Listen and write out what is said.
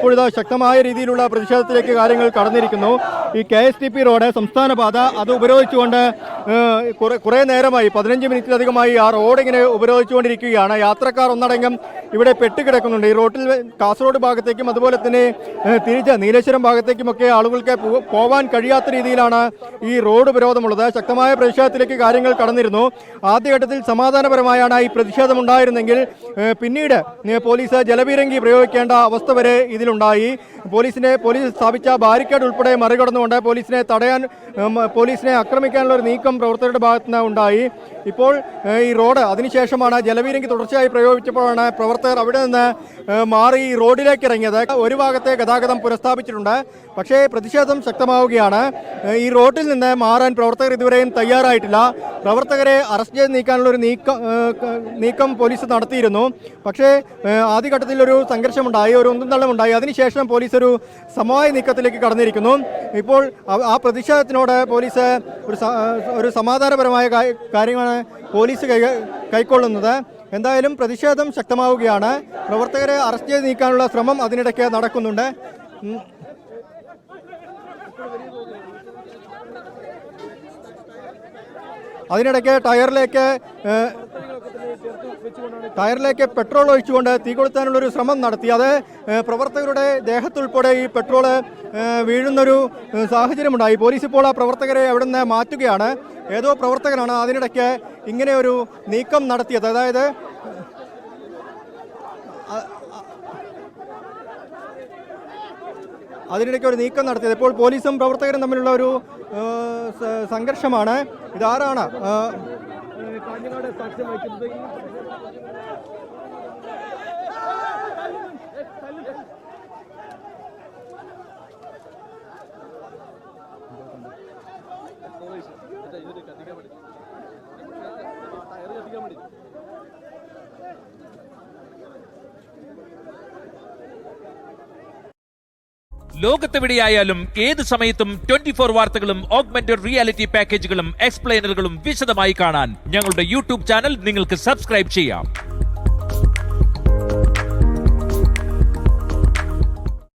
ഇപ്പോഴിതാ ശക്തമായ രീതിയിലുള്ള പ്രതിഷേധത്തിലേക്ക് കാര്യങ്ങൾ കടന്നിരിക്കുന്നു. ഈ KSTP റോഡ് സംസ്ഥാന പാത അത് ഉപരോധിച്ചുകൊണ്ട് കുറേ നേരമായി 15 മിനിറ്റിലധികമായി ആ റോഡ് ഇങ്ങനെ ഉപരോധിച്ചുകൊണ്ടിരിക്കുകയാണ്. യാത്രക്കാർ ഒന്നടങ്കം ഇവിടെ പെട്ടുകിടക്കുന്നുണ്ട്. ഈ റോഡിൽ കാസർഗോഡ് ഭാഗത്തേക്കും അതുപോലെ തന്നെ തിരിച്ച് നീലേശ്വരം ഭാഗത്തേക്കുമൊക്കെ ആളുകൾക്ക് പോവാൻ കഴിയാത്ത രീതിയിലാണ് ഈ റോഡ് ഉപരോധമുള്ളത്. ശക്തമായ പ്രതിഷേധത്തിലേക്ക് കാര്യങ്ങൾ കടന്നിരുന്നു. ആദ്യഘട്ടത്തിൽ സമാധാനപരമായാണ് ഈ പ്രതിഷേധം ഉണ്ടായിരുന്നെങ്കിൽ പിന്നീട് പോലീസ് ജലപീരങ്കി പ്രയോഗിക്കേണ്ട അവസ്ഥ വരെ ഇതിലുണ്ടായി. പോലീസ് സ്ഥാപിച്ച ബാരിക്കേഡ് ഉൾപ്പെടെ മറികടന്നുകൊണ്ട് പോലീസിനെ ആക്രമിക്കാനുള്ള ഒരു നീക്കം പ്രവർത്തകരുടെ ഭാഗത്ത് നിന്ന് ഉണ്ടായി. ഇപ്പോൾ ഈ റോഡ് അതിനുശേഷമാണ് ജലപീരങ്കി തുടർച്ചയായി പ്രയോഗിച്ചപ്പോഴാണ് പ്രവർത്തകർ അവിടെ നിന്ന് മാറി ഈ റോഡിലേക്ക് ഇറങ്ങിയത്. ഒരു ഭാഗത്തെ ഗതാഗതം പുനഃസ്ഥാപിച്ചിട്ടുണ്ട്. പക്ഷേ പ്രതിഷേധം ശക്തമാവുകയാണ്. ഈ റോഡിൽ നിന്ന് മാറാൻ പ്രവർത്തകർ ഇതുവരെയും തയ്യാറായിട്ടില്ല. പ്രവർത്തകരെ അറസ്റ്റ് ചെയ്ത് നീക്കാനുള്ള ഒരു നീക്കം പോലീസ് നടത്തിയിരുന്നു. പക്ഷേ ആദ്യഘട്ടത്തിൽ ഒരു സംഘർഷമുണ്ടായി, ഒരു ഉന്തുന്തള്ളമുണ്ടായി. അതിനുശേഷം പോലീസ് ഒരു സമവായ നീക്കത്തിലേക്ക് കടന്നിരിക്കുന്നു. ഇപ്പോൾ ആ പ്രതിഷേധത്തിനോട് പോലീസ് ഒരു സമാധാനപരമായ കാര്യമാണ് പോലീസ് കൈക്കൊള്ളുന്നത്. എന്തായാലും പ്രതിഷേധം ശക്തമാവുകയാണ്. പ്രവർത്തകരെ അറസ്റ്റ് ചെയ്ത് നീക്കാനുള്ള ശ്രമം അതിനിടയ്ക്ക് നടക്കുന്നുണ്ട്. അതിനിടയ്ക്ക് ടയറിലേക്ക് പെട്രോൾ ഒഴിച്ചുകൊണ്ട് തീ കൊളുത്താനുള്ളൊരു ശ്രമം നടത്തി. അത് പ്രവർത്തകരുടെ ദേഹത്തുൾപ്പെടെ ഈ പെട്രോള് വീഴുന്നൊരു സാഹചര്യമുണ്ടായി. പോലീസ് ഇപ്പോൾ ആ പ്രവർത്തകരെ അവിടെ നിന്ന് മാറ്റുകയാണ്. ഏതോ പ്രവർത്തകനാണ് അതിനിടയ്ക്ക് ഇങ്ങനെ ഒരു നീക്കം നടത്തിയത്. അതായത് അതിനിടയ്ക്ക് ഒരു നീക്കം നടത്തിയത്. ഇപ്പോൾ പോലീസും പ്രവർത്തകരും തമ്മിലുള്ള ഒരു സംഘർഷമാണ്. ഇതാരാണ് കാഞ്ഞങ്ങാട് സാക്ഷ്യം വഹിക്കുന്നത്? ലോകത്തെവിടെയായാലും ഏത് സമയത്തും 24 വാർത്തകളും ഓഗ്മെന്റഡ് റിയാലിറ്റി പാക്കേജുകളും എക്സ്പ്ലെയിനറുകളും വിശദമായി കാണാൻ ഞങ്ങളുടെ യൂട്യൂബ് ചാനൽ നിങ്ങൾക്ക് സബ്സ്ക്രൈബ് ചെയ്യാം.